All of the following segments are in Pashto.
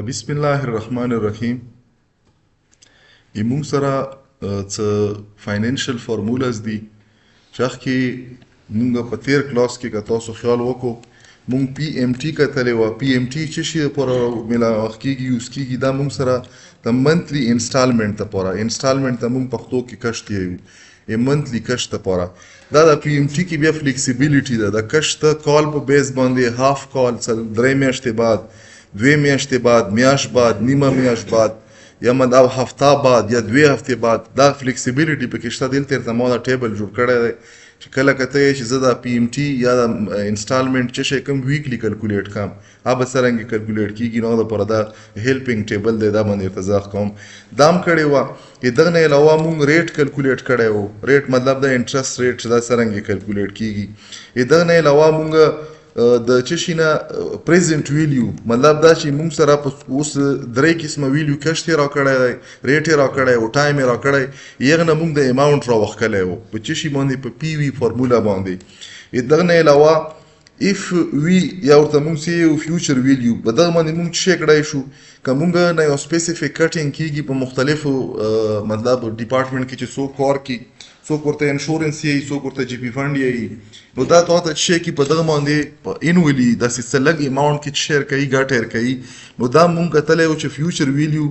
بسم الله الرحمن الرحیم. موږ سره څه فاینانشل فارمولاز دي چې هغې موږ په تیر کلاس کې که تاسو خیال وکړو موږ PMT کتلی وه. PMT څه شي دپاره ملاوخ کېږي یوز کېږي؟ دا موږ سره د منتلی انسټالمنټ دپاره، انسټالمنټ ته موږ پښتو کې کشت یایو، منتلی کشت دپاره. دا د PMT کې بیا فلیکسیبیلیټي ده. د کشت کال په بیس باندې هاف کال 3 میاشتې بعد، 2 میاشتې بعد، میاشت بعد، نیمه میاشت بعد، یا دا هفته بعد یا 2 هفتې بعد، دا فلیکسیبیلیټي پکې شته. دلته درته ما دا ټیبل جوړ کړی دی چې کله که ته یې چې زه دا PMT یا د انسټالمنټ څه شی کوم ویکلی کلکولیټ کوم، هغه به څرنګې کلکولیټ کېږي نو هغه دپاره دا هیلپینګ ټیبل دی، دا باندې درته زه کوم. دا هم کړې وه. دغه نه علاوه موږ ریټ کلکولیټ کړی و. ریټ مطلب د انټرست ریټ چې دا څرنګې کلکولیټ کېږي. دغه نه علاوه موږ د څه شي نه پریزنټ ویلیو، مطلب دا چې موږ سره اوس 3 قسمه ویلیو کشت یې راکړی دی، ریټ یې راکړی و، ټایم یې راکړی. هغه نه موږ د اماونټ راوښکلی و په څه شي باندې؟ په PV فارمولا باندې. دغه نه علاوه اف وی یا ورته موږ څه یو فیوچر ویلیو، په دغه باندې موږ څه شی کړی شو؟ که موږ نه یو سپیسیفیک کټینګ کېږي په مختلفو مطلب ډیپارټمنټ کې چې څوک کار کوي، څوک ورته انشورنس یایي، څوک ورته GP فنډ یایي، نو دا تاته څه شی کې په دغه باندې په انولي داسې څه لږ اماونټ کې څه شی ورکوي، ګټه ورکوي. نو دا موږ کتلی و چې فیوچر ویلیو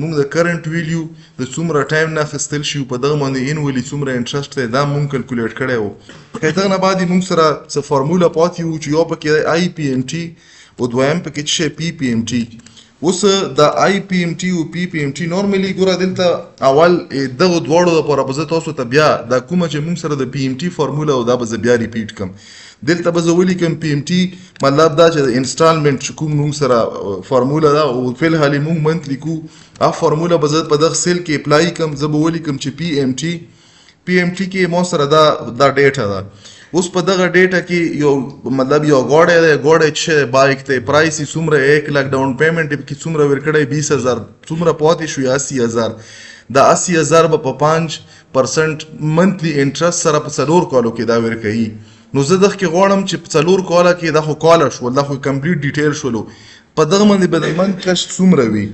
موږ د کرنټ ویلیو د څومره ټایم نه اخیستل شي په دغه باندې انولي څومره انټرست دی دا موږ کلکولیټ کړی و. دغه نه بعد موږ سره څه فارموله پاتې وو چې یو پکې IPMT او دویم پکې څه شی PPMT. اوس د IPMT او PPMT نورمالي ګوره دلته اول دغه دواړو دپاره به زه تاسو ته بیا دا کومه چې موږ سره د PMT فارموله او دا به زه بیا ریپیټ کړم. دلته به زه ولیکم PMT مطلب دا چې د انسټالمنټ چې کوم موږ سره فارموله ده او فلحال موږ منتلی کوو، هغه فارموله به زه په دغه سیل کې اپلای کړم. زه به ولیکم چې PMT کې ما سره دا ډیټا ده. اوس په دغه ډیټا کې یو مطلب یو غوړی دی، غوړی چې بایک دی، پرایس یې څومره 1 لک، ډاون پیمنټ یې پکې څومره ورکړی 20,000، څومره پاتې شو 80,000. دا 80,000 به په 5% منتلی انټرست سره په 4 کالو کې دا ورکوي. نو زه دغه کې غواړم چې په 4 کاله کې دا خو کاله شول، دا خو کمپلیټ ډیټیل شولو، په دغه باندې به د منت کشت څومره وي.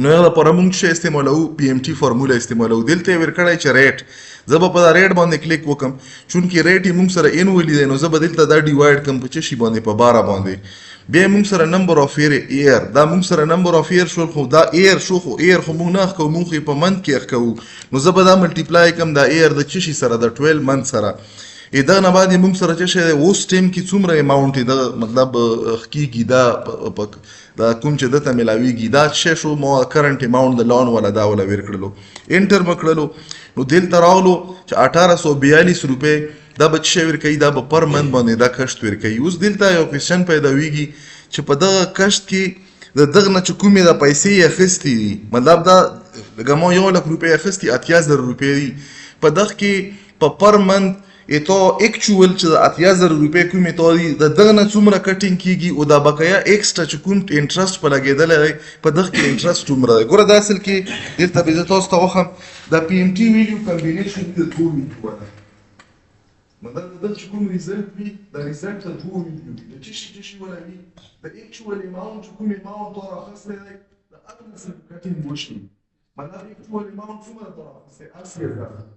نو هغه لپاره موږ څه استعمالوو؟ PMT فارموله استعمالوو. دلته یې ورکړی چې ریټ، زه به په دا ریټ باندې کلیک وکم چونکې ریټ یې موږ سره انولي دی، نو زه به دلته دا ډیوایډ کړم په څه شي باندې؟ په 12 باندې. بیا موږ سره نمبر آف ایر، دا موږ سره نمبر آف ایر شول، خو دا ایر شو، خو ایر خو موږ نه اخکو، موږ خو په منت کې اخکو. نو زه به دا ملټیپلای کړم دا ایر د څه شي سره؟ د 12 منت سره. دغه نه بعد موږ سره څه شی دی؟ اوس ټایم کې څومره اماونټ یې د مطلب کېږي دا کوم چې دته ملاویږي، دا څه شو؟ ما کرنټ اماونټ د لون والا دا والا ویر کړلو، انټر مې کړلو. نو دلته راغلو چې 1842 روپۍ دا به څه شی ورکوي؟ دا به پر منت باندې دا کشت ورکوي. اوس دلته یو کوېسچن پیداویږي چې په دغه کشت کې د دغه نه چې کومې دا پیسې یې اخیستې دي، مطلب دا لکه ما 1 لک روپۍ اخیستې 80,000 روپۍ دي، په دغه کې په پر منت ایتو اکچوال چې د 80,000 روپۍ کومې تو دي د دغه نه څومره کټینګ کېږي او دا بقایا ایکسټرا چې کوم انټرست په لګېدلی دی په دغه کې انټرست څومره دی. ګوره دا اصل کې دلته به زه تاسو ته وښیم دا PMT ویلیو کمبینیشن د 2 ویلیو ده، مطلب د دغه چې کوم ریزلټ وي د ریزلټ د 2 ویلیو وي، د څه شي ولا وي د اکچوال اماونټ چې کوم اماونټ تو راخیستی دی د هغه نه څه کټینګ وشي، مطلب اکچوال اماونټ څومره تو راخیستی 80,000.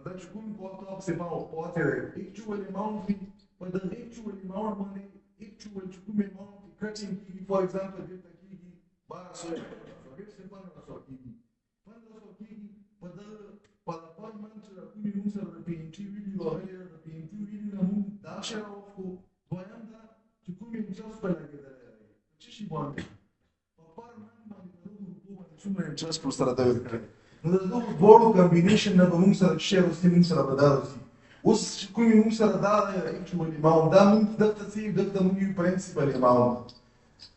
دا چې کوم پاتې دی اکچوال اماونټ وي، په دغه اکچوال اماونټ باندې اکچوال چې کوم اماونټ کټینګ کېږي، فار ایگزامپل دلته کېږي 1200 کېږي 1500 کېږي، په دغه په پر منت چې کومې موږ سره د PMT ویلیو راغلی د PMT ویلیو نه موږ دا شی راوښکو. دویم دا چې کوم انټرست په لګېدلی دی په څه شي باندې؟ په پر منت باندې په دغو روپو باندې څومره انټرست ورسره ده ورکړی. نو د دغو دواړو کمبینیشن نه به موږ سره څه شی راوستي؟ موږ سره به دا راوستي. اوس چې کومې موږ سره دا دی اکچوال اماونټ، دا موږ دغه ته څه یو؟ دغه ته موږ یو پرنسپل اماونټ.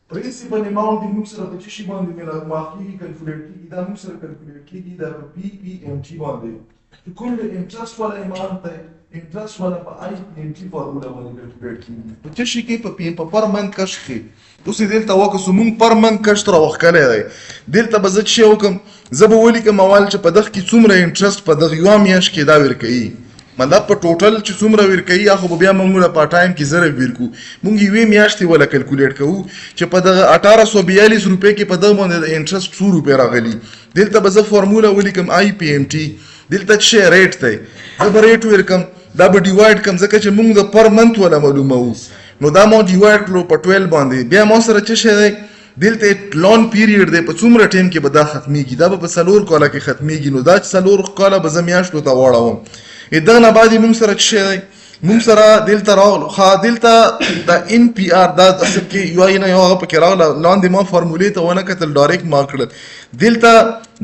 پرنسپل اماونټ موږ سره په څه شي باندې ماخلېږي؟ کلکولیټ کېږي. دا موږ سره کلکولیټ کېږي دا په PPMT باندې. چې کوم د انټرست والا اماونټ دی، انټرست والا په IPMT فارموله باندې کلکولیټ کېږي. په څه شي کې؟ په پر منت کشت کې. اوس یې دلته وکړو موږ پر منت کشت راوښکلی دی. دلته به زه څه شی وکړم؟ زه به ولیکم اول چې په دغه کې څومره انټرست په دغه یوه میاشت کې دا ورکوي. مطلب په ټوټل چې څومره ورکوي هغه به بیا موږ په ټایم کې زره ورکو موږ یوې میاشتې ولا کیلکولیټ کوو چې په دغه 1842 روپۍ کې په دغه باندې د انټرست 100 روپۍ راغلي دلته به زه فارموله ولیکم IPMT دلته چې ریټ دی زه به ریټ ورکم دا به ډیوایډ کم ځکه چې موږ د پر منت ولا معلومه وو نو دا مو ډیوایډ کړو په 12 باندې بیا مو سره څه شی دی دلته لون پیریډ دی په څومره ټایم کې به دا ختمیږي دا به په 4 کاله کې ختمیږي نو دا 4 کاله به زه میاشتو ته واړوم دغه نه بعد موږ سره څه شی دی موږ سره دلته راغلو ښه دلته د NPR دا اصل کې یو نه یو هغه پکې راغله لاندې ما فارمولې ته ونه کتل ډایرکټ ما کړل دلته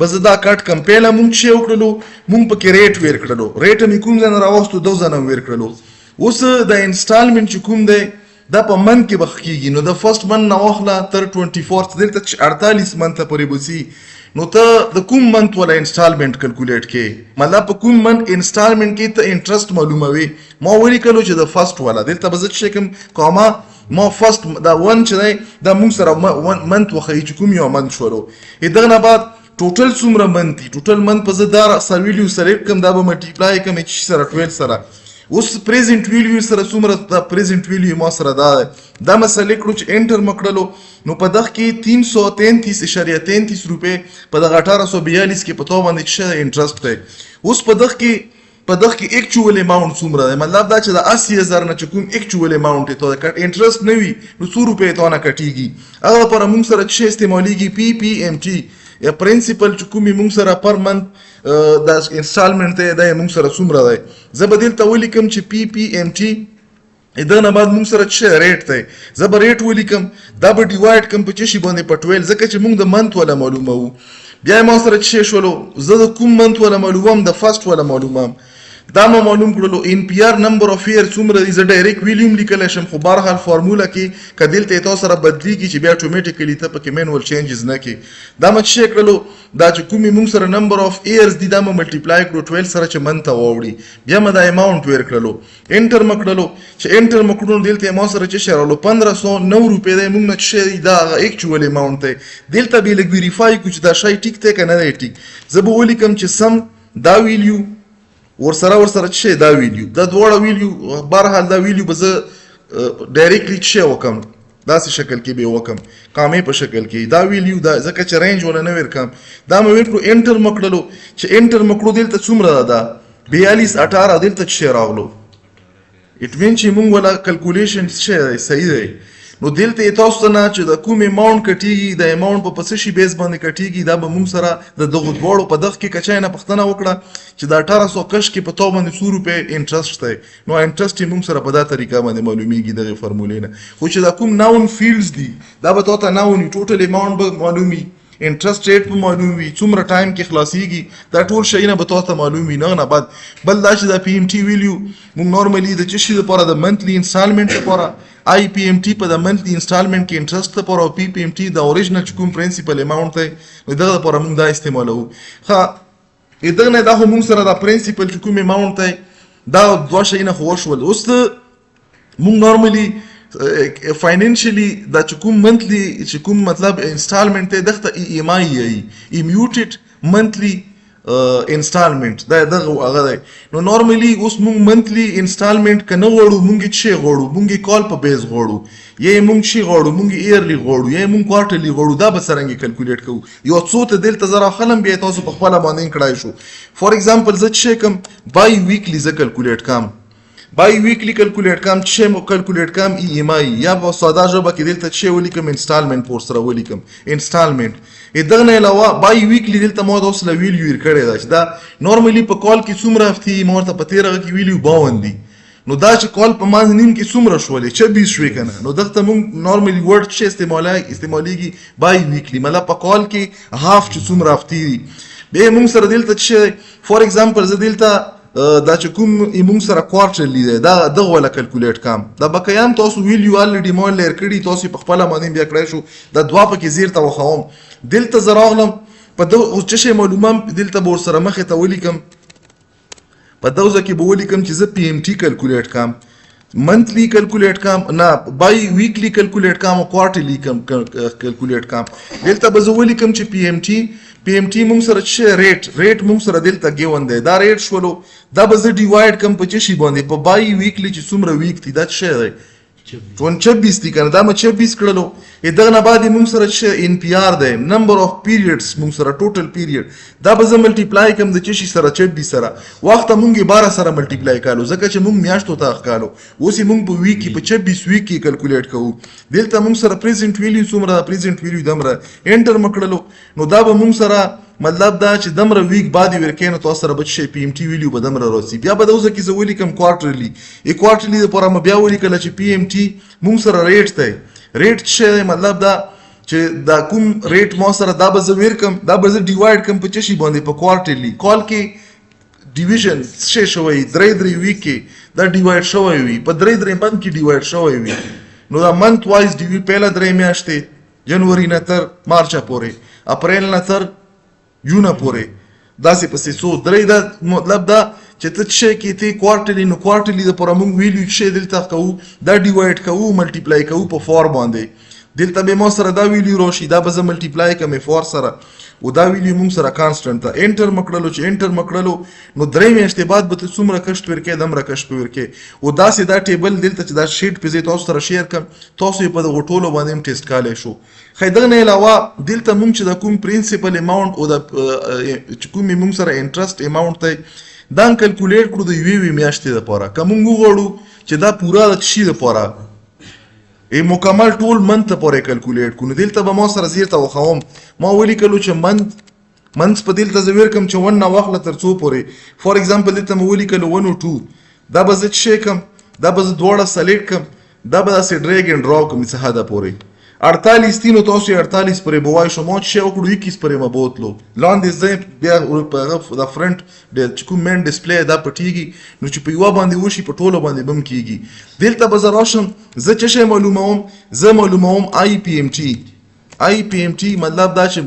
بس دا کټ کمپیله موږ چې وکړلو موږ پکې ریټ ور کړلو ریټ مې کوم ځای نه راوستو 2000 ور کړلو اوس د انسټالمنټ چې کوم دی دا په من کې بخ کیږي نو د فرست من نه واخله تر 24 دلته 48 منته پورې بسی نو ته د کوم منت ولا انسټالمنټ کیلکولیټ کې مطلب په کوم منت انسټالمنټ کې ته انټرست معلوموي ما ولیکلو چې د فرست ولا دلته به زه کوم کومه ما فرست دا ون چې دی دا موږ سره منت وخی چې کوم یو منت شولو دغه نه بعد ټوټل څومره منت دي ټوټل منت په زه دا سرویلیو سره کوم دا به ملټیپلای کوم چې سره 12 سره اوس پریزنت ویلیو سره څومره دا پریزنت ویلیو ما سره دا مسله کړو چې انټر مکړلو نو په دغه کې 333.33 روپۍ په دغه 1842 کې په تو باندې څه انټرست دی اوس په دغه کې ایکچوال اماونت څومره دی مطلب دا چې د 80000 نه چې کوم ایکچوال اماونت ته د کټ انټرست نه وي نو 100 روپۍ ته نه کټیږي هغه پر موږ سره چې استعماليږي PPMT یا پرنسپل چې کومې موږ سره پر منت د انسټالمنټ دی دا موږ سره څومره دی زه به دلته ولیکم چې PPMT دغه نه بعد موږ سره چې ریټ دی زه به ریټ ولیکم دا به ډیوایډ کم په چې شي باندې په 12 ځکه چې موږ د منت ولا معلومه وو بیا ما سره چې شولو زه د کوم منت ولا معلومم د فرست ولا معلومم دا ما معلوم کړلو NPR نمبر اف ایر څومره دی زه ډایرکټ ویلیوم لیکلی شم خو بهرحال فارموله کې که دلته یې تاسو سره بدلیږي چې بیا اټومیټیکلی ته پکې مینول چینجز نه کړي دا مه څه کړلو دا چې کومې موږ سره نمبر اف ایرز دي دا مه ملټیپلای کړو 12 سره چې من ته واوړي بیا مه دا اماونټ ور کړلو انټر مه کړلو چې انټر مه کړو دلته ما سره چې شی راغلو 1509 روپۍ دی موږ نه چې دا ایکچوال اماونټ دی دلته به لږ ویریفای کړو چې دا شی ټیک دی که نه دی ټیک زه به ولیکم چې سم دا ویلیو ورسره چې دا ویلیو دا دواړه ویلیو بهرحال دا ویلیو به زه ډایرکټلی چې وکم داسې شکل کې به وکم کامې په شکل کې دا ویلیو دا ځکه چې رینج ولا نه ورکم دا مې وکړو انټر مکړلو چې انټر مکړو دلته څومره ده 42.18 دلته چې راغلو اټ مین چې موږ ولا کیلکولیشن چې صحیح دی نو دلته تاسو ته نه چې د کوم اماونټ کټیږي د اماونټ په پسې شي بیس باندې کټیږي دا به موږ سره د دغه دواړو په دغه کې کچای نه پښتنه وکړه چې د 1800 کې په تو باندې 100 روپۍ انټرست دی نو انټرست موږ سره په دا طریقه باندې معلومیږي دغه فارمولې نه خو چې دا کوم ناون فیلډز دي دا به تاسو ته ناون ټوټل اماونټ به معلومي انټرست ریټ په معلوم وي څومره ټایم کې خلاصيږي دا ټول شی نه به تاسو ته معلوم وي نه بعد بل دا چې د PMT ویلیو موږ نورمالي د چې شي لپاره د منتلی انسټالمنټ لپاره IPMT په د منتلی انسټالمنټ کې انټرست لپاره او PPMT د اوریجنل کوم پرنسپل اماونټ دی دغه لپاره موږ دا استعمالوو ښه دغه نه دا خو موږ سره د پرنسپل کوم اماونټ دی دا دوه شی نه خو وشول اوس موږ نورمالي فاینانشلی دا چې کوم منتلی چې کوم مطلب انسټالمنټ دی دغه ته EMI ایمیوټډ منتلی انسټالمنټ دا دغه هغه دی نو نورمالي اوس موږ منتلی انسټالمنټ که نه غواړو موږ چې غواړو موږ کال په بیس غواړو یا موږ چې غواړو موږ ایرلی غواړو یا موږ کوارټرلی غواړو دا به څرنګه کیلکولیټ کوو یو څو ته دلته زه راخلم بیا تاسو په خپله باندې کړای شو فار ایگزامپل زه چې کوم بای ویکلی زه کیلکولیټ کوم بای ویکلی کیلکولیټ کوم چې مو کیلکولیټ کوم EMI یا په ساده ژبه کې دلته چې ولیکم انسټالمنټ پور سره ولیکم انسټالمنټ دغه نه علاوه بای ویکلی دلته ما اوس له ویلیو ور کړی دا چې دا نورمالي په کال کې څومره هفتې ما ورته په 13 کې ویلیو 52 دي نو دا چې کال په مانځ نیم کې څومره شولې 26 شوې کنه نو دغه موږ نورمالي ورډ چې استعماليږي بای ویکلی مطلب په کال کې هاف چې څومره هفتې دي به موږ سره دلته چې فار ایگزامپل زه دلته دا چې کوم موږ سره کوارټرلی دی دا دغه ولا کیلکولیټ کوم دا بقیان تاسو ویلیو الریډي مول لیر کړي تاسو په خپل باندې بیا کړی شو دا دوا پکې زیر ته وخوم دلته زراغلم په دغه اوس چې معلومه دلته بور سره مخې ته ولیکم په دوزه کې به ولیکم چې زه PMT کیلکولیټ کوم منثلی کیلکولیټ کم نه بای ویکلی کیلکولیټ کم او کوارټرلی کیلکولیټ کم دلته به زه ولیکم چې پی ایم ټي موږ سره څه ریټ موږ سره دلته ګیون دی دا ریټ شولو دا به زه ډیوایډ کم په څه شي باندې په بای ویکلی چې څومره ویک دي دا څه دی 26 دي کنه دا مې 26 کړلو دغه نه بعد موږ سره چې ان پی آر دی نمبر اف پیریډز موږ سره ټوټل پیریډ دا به زه ملټیپلای کم د چشي سره 26 سره وخت موږ 12 سره ملټیپلای کالو ځکه چې موږ میاشتو ته ښکالو اوس موږ په ویک کې په 26 ویک کې کیلکولیټ کوو دلته موږ سره پریزنت ویلیو څومره پریزنت ویلیو دمره انټر مکړلو نو دا به موږ سره مطلب دا چې دمره ویک بعد ورکې نو تاسو سره به شي پی ام ټي ویلیو به دمره راسي بیا به دوزه کې زه ولیکم کوارټرلی لپاره م بیا ولیکل چې پی ام ټي موږ سره ریټ دی ریټ څه مطلب دا چې دا کوم ریټ مو سره دا به زه ورکم دا به زه ډیوایډ کم په چشي باندې په کوارټرلی کال کې ډیویژن څه شوی درې ویک کې دا ډیوایډ شوی وي په درې منت کې ډیوایډ شوی وي نو دا منت وایز دی پهلا درې میاشتې جنوري نه تر مارچ پورې اپریل نه تر یونه پورې داسې پسې څو درې دا مطلب دا چې ته څه کې ته کوارټرلی نو کوارټرلی د پر موږ ویلیو څه دلته کوو دا ډیوایډ کوو ملټیپلای کوو په 4 باندې دلته به مو سره دا ویلیو راشي دا به زه ملټیپلای کوم 4 سره او دا ویلیو موږ سره کانسټنټ ته انټر مکړلو چې انټر مکړلو نو درې میاشتې بعد به څومره کشت ورکې دمره کشت ورکې او داسې دا ټیبل دلته چې دا شیټ په تاسو سره شیر کوم تاسو په دغه ټولو باندې ټیسټ کالای شو خیدغه نه علاوه دلته موږ چې د کوم پرنسپل اماونت او د چې کوم موږ سره انټرست اماونت ته دا کیلکولیټ کړو د یوې میاشتې لپاره کوم غوړو چې دا پورا د شي لپاره مکمل ټول منت پورې کیلکولیټ کو نو دلته به ما سره زیرته وخوم ما ولیکلو چې منت په دلته زویر کم چې ون نه واخله تر څو پورې فور ایگزامپل دلته مو ولیکلو 1 او 2 دا به زه څه کم دا به زه دواړه سلیکټ کم دا به داسې ډریګ اینډ ډراپ کوم څه حدا پورې 48 تینو تاسو 48 پرې بوای شما چې وکړو 21 پرې ما بوتلو لاندې زه بیا د فرنٹ د کوم مین ډسپلی دا پټیږي نو چې په یو باندې وشي په ټولو باندې بم کیږي دلته به زه راشم زه چې معلوموم زه معلوموم آی پی ایم ټي مطلب دا چې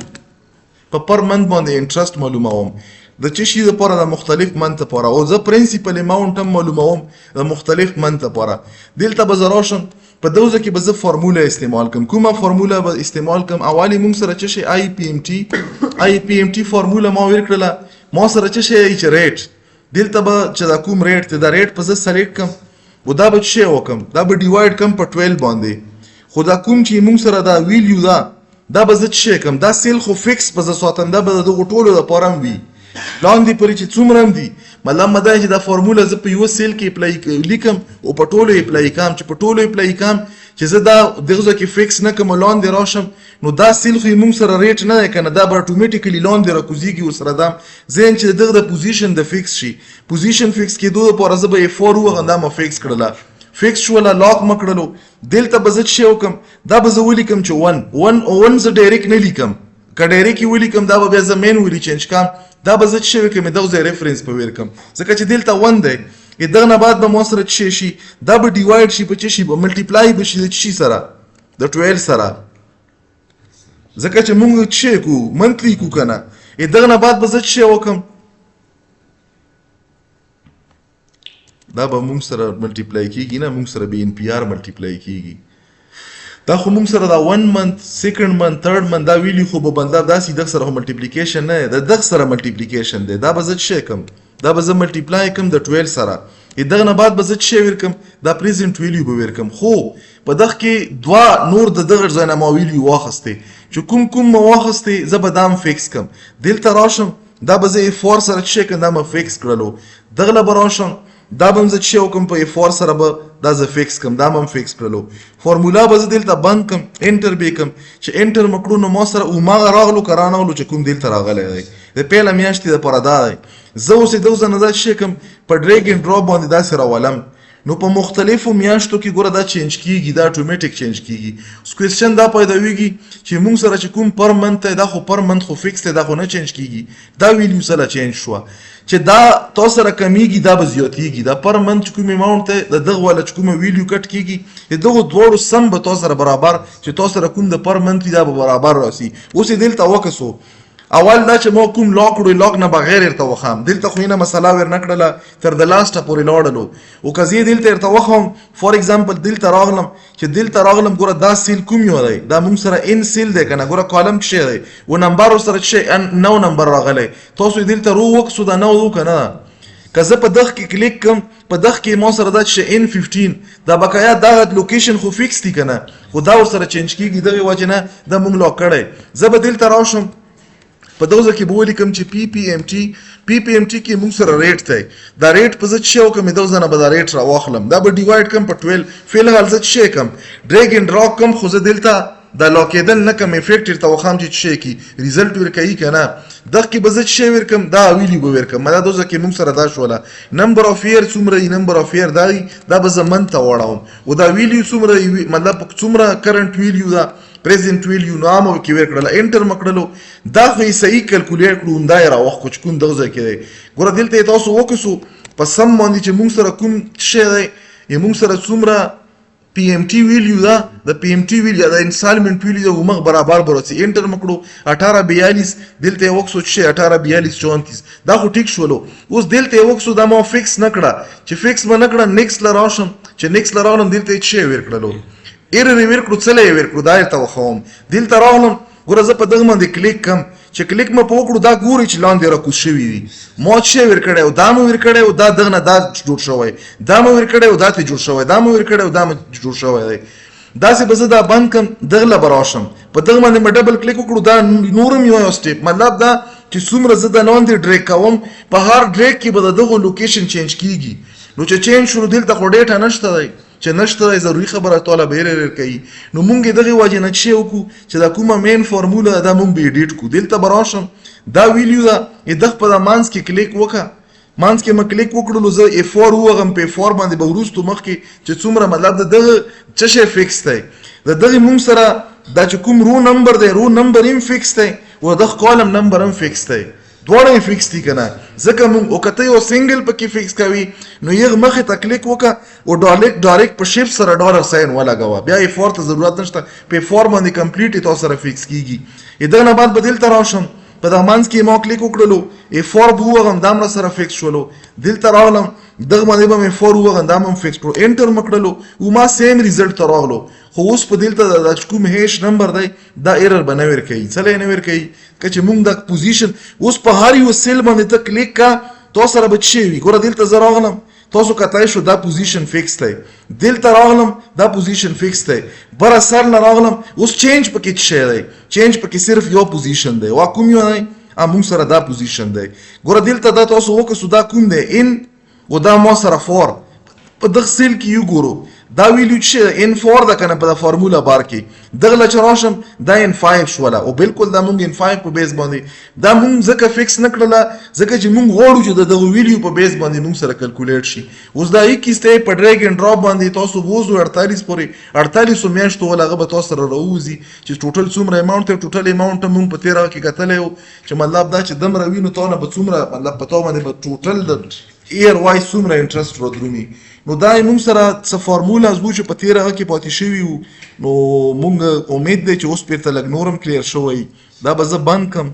په پر منت باندې انټرست معلوموم د چې شي لپاره د مختلف منت لپاره او زه پرنسپل اماونت هم معلوموم د مختلف منت لپاره دلته به زه راشم په دوزه کې به زه فارموله استعمال کوم کومه فارموله به استعمال کوم اولی موږ سره چې شي آی پی ام ټي فارموله ما ورکړله ما سره چې شي چې ریټ دلته به چې دا کوم ریټ ته دا ریټ په زه سلیکټ کوم او دا به شي وکم دا به ډیوایډ کوم په 12 باندې خو دا کوم چې موږ سره دا ویلیو دا به زه چې کوم دا سیل خو فکس په زه ساتم دا به د ټولو لپاره وي لاندې پرې چې څومره دي مطلب مدا چې دا فارموله زه په یو سیل کې اپلای لیکم او په ټولو اپلای کوم چې په ټولو اپلای کوم چې زه دا دغه کې فکس نه کوم لاندې راشم نو دا سیل خو موږ سره ریټ نه کنه دا به اتوماتیکلی لاندې راکوزیږي ورسره دا زین چې دغه د پوزیشن د فکس شي پوزیشن فکس کېدو لپاره زه به 4 وغنده ما فکس کړله فکس ولا لاک مکړلو دلته به زه چې وکم دا به زه ولیکم چې 1 زه ډایرکټ نه لیکم که ډایرکټ ولیکم دا به بیا زه مین ولی چینج کوم دا به زه چې وکم دا زه ریفرنس په ورکم ځکه چې دلته 1 دی دغه نه بعد به مو سره چې شي دا به ډیوایډ شي په چې شي به ملټیپلای به شي د چې سره د 12 سره ځکه چې موږ چې کو منتلی کو کنه دغه نه بعد به زه چې وکم دا به موږ سره ملټیپلای کیږي نه موږ سره به ان پی آر ملټیپلای کیږي دا خو موږ سره دا 1 منت سیکنډ منت ثرد منت دا ویلی خو به بنده داسې دغه سره ملټیپلیکیشن نه د دغه سره ملټیپلیکیشن دی دا به زه چې کوم دا به زه ملټیپلای کوم د 12 سره دغه نه بعد به زه چې ورکم دا پریزنت ویلیو به ورکم خو په دغه کې دوا نور د دغه ځای نه ما ویلیو واخستې چې کوم ما واخستې زه به دام فکس کوم دلته راشم دا به زه 4 سره چې کوم دا ما فکس کړلو دغه به راشم دا به زه چې وکم په 4 سره به دا زه فکس کوم دا هم فکس کړلو فارمولا به زه دلته بند کوم انټر به کوم چې انټر مکړو نو ما سره او ما راغلو کرانولو چې کوم دلته راغلی دی د پیله میاشتې لپاره دا دی زه اوس دوزه نه دا چې کوم په ډریګ اینډ ډراپ باندې داسې راولم نو په مختلفو میاشتو کې ګوره دا چینج کیږي دا اتوماتیک چینج کیږي اوس کوېسچن دا پیدا ویږي چې موږ سره چې کوم پر منت دا خو پر منت خو فکس دی دا خو نه چینج کیږي دا ویلیو سره چینج شوه چې دا تاسو سره کمیږي دا به زیاتیږي دا پر منت کوم اماونت د دغه ولا کوم ویلیو کټ کیږي دغه دوړو سم به تاسو سره برابر چې تاسو سره کوم د پر منت دا به برابر راسي اوس دلته وکسو اول دا چې ما کوم لا کړو لاک نه بغیر ورته وخم دلته خو نه مسله ور نه کړله تر د لاسټه پورې لاړلو او که زه دلته ورته وخم فور ایگزامپل دلته راغلم چې دلته راغلم ګوره دا سیل کوم یو دی دا موږ سره ان سیل دی کنه ګوره کالم کې دی او نمبر سره چې 9 نمبر راغلی تاسو دلته رو وکسو دا 9 کنه که زه په دغه کې کلیک کوم په دغه کې ما سره دا چې ان 15 دا بقایا دا لوکیشن خو فکس دی کنه خو دا سره چینج کیږي دغه وجه نه دا موږ لا کړی زه به دلته راشم په دغه کې به ولیکم چې PPMT کې موږ سره ریټ دی دا ریټ په ځکه چې کوم دغه نه به دا ریټ را واخلم دا به ډیوایډ کم په 12 فعل حال ځکه چې کم ډریګ اند ډراپ کم خو زه دلته دا لوکیدل نه کم افیکټ ته وخم چې شي کی ریزلټ ورکړي کنه دغه کې به ځکه چې ورکم دا ویلی به ورکم دا دغه کې موږ سره دا شوله نمبر اف ایر څومره نمبر اف ایر دا به زمن ته وړاوم او دا ویلیو څومره مطلب څومره کرنٹ ویلیو دا پریزنٹ ویلیو نو امو کې ورکړل انټر مکړلو دا خو صحیح کیلکولیټ کړو دا را وخت کوم کوم دغه کې ګوره دلته تاسو وکسو په سم باندې چې موږ سره کوم شی دی موږ سره څومره PMT ویلیو دا د PMT ویلیو دا انسټالمنت ویلیو دا موږ برابر برسي انټر مکړو 1842 دلته وکسو چې 1842 34 دا خو ټیک شولو اوس دلته وکسو دا ما فکس نکړه چې فکس ما نکړه نیکست لراشم چې نیکست لرالم دلته چې ورکړلو ایرر ورکړو څلې ورکړو دا ته وخوم دلته راغلم ګوره زه په دغه باندې کلیک کم چې کلیک مې په وکړو دا ګوري چې لاندې راکوز شوي دي ما چې ورکړی او دا مې ورکړی او دا دغه نه دا جوړ شوی دا مې ورکړی او دا ته جوړ شوی دا مې ورکړی او دا مې جوړ شوی دی داسې به زه دا بند کم دغه له به راشم په دغه باندې مې ډبل کلیک وکړو دا نورم یو سټیپ مطلب دا چې څومره زه د لاندې ډریک کوم په هر ډریک کې به د دغه لوکیشن چینج کیږي نو چې چینج شروع دلته خو ډیټا نشته دی چې نشته ضروري خبره تعالی به رر کوي نو مونږ دغه واجه نه چې وکړو چې دا کومه مین فارمولا دا مونږ به ایډیټ کو دلته براشم دا ویلیو دا دغه په مانس کې کلیک وکړه مانس کې م کلیک وکړلو زه A4 وغم په A4 باندې به ورستو مخ کې چې څومره مطلب دغه څه شی فکس دی دغه مونږ سره دا چې کوم رو نمبر دی رو نمبر هم فکس دی او دغه کالم نمبر هم فکس دی دواړه فکس دي کنه ځکه مونږ او کته یو سنگل پکې فکس کوي نو یغ مخه تکلیک وکړه او ډایرکټ په شیفت سره ډالر ساين ولګاوه بیا یې فور ته ضرورت نشته په فور باندې کمپلیټ تاسو سره فکس کیږي اذا نه بعد بدل تراشم په د مانس کې ما کلیک وکړلو A4 بو وغم دام سره فکس شولو دلته راولم دغه باندې به مې 4 وغم دام فکس کړو انټر مکړلو او ما سیم ریزلټ تراغلو خو اوس په دلته د کوم هیش نمبر دی دا ایرر بنور کوي څلې نه ور کوي چې موږ د پوزیشن اوس په هر یو سیل باندې ته کلیک کا تاسو سره بچي وي ګوره دلته زه راغلم تاسو کتای شو دا پوزیشن فکس دی دلته راغلم دا پوزیشن فکس دی بر سر نه راغلم اوس چینج پکې شي دی چینج پکې صرف یو پوزیشن دی وا کوم یو دی موږ سره دا پوزیشن دی ګوره دلته دا تاسو وکړو دا کوم دی ان او دا ما سره 4 په دغه سیل کې یو ګورو دا ویلیو چې N4 دا کنه په فارمولا بار کې دغه لچراشم دا N5 شولا او بالکل دا مونږ N5 په بیس باندې دا مونږ ځکه فکس نکړله ځکه چې مونږ غواړو چې دغه ویلیو په بیس باندې مونږ سره کیلکولیټ شي اوس دا 21 ته په ډریګ اند ډراپ باندې تاسو ووزو 48 پورې 48 میاشتو ولغه به تاسو سره راوځي چې ټوټل څومره اماونټ ته ټوټل اماونټ مونږ په 13 کې کتلې چې مطلب دا چې دم روي نو تاسو به څومره مطلب په تو باندې ټوټل د ایر وای څومره انټرست ورودرمي نو دا موږ سره څه فارمولا زبو چې په 13 کې پاتې شوی نو موږ امید دی چې اوس پیرته لګ نورم کلیر شوی دا به زه بند کم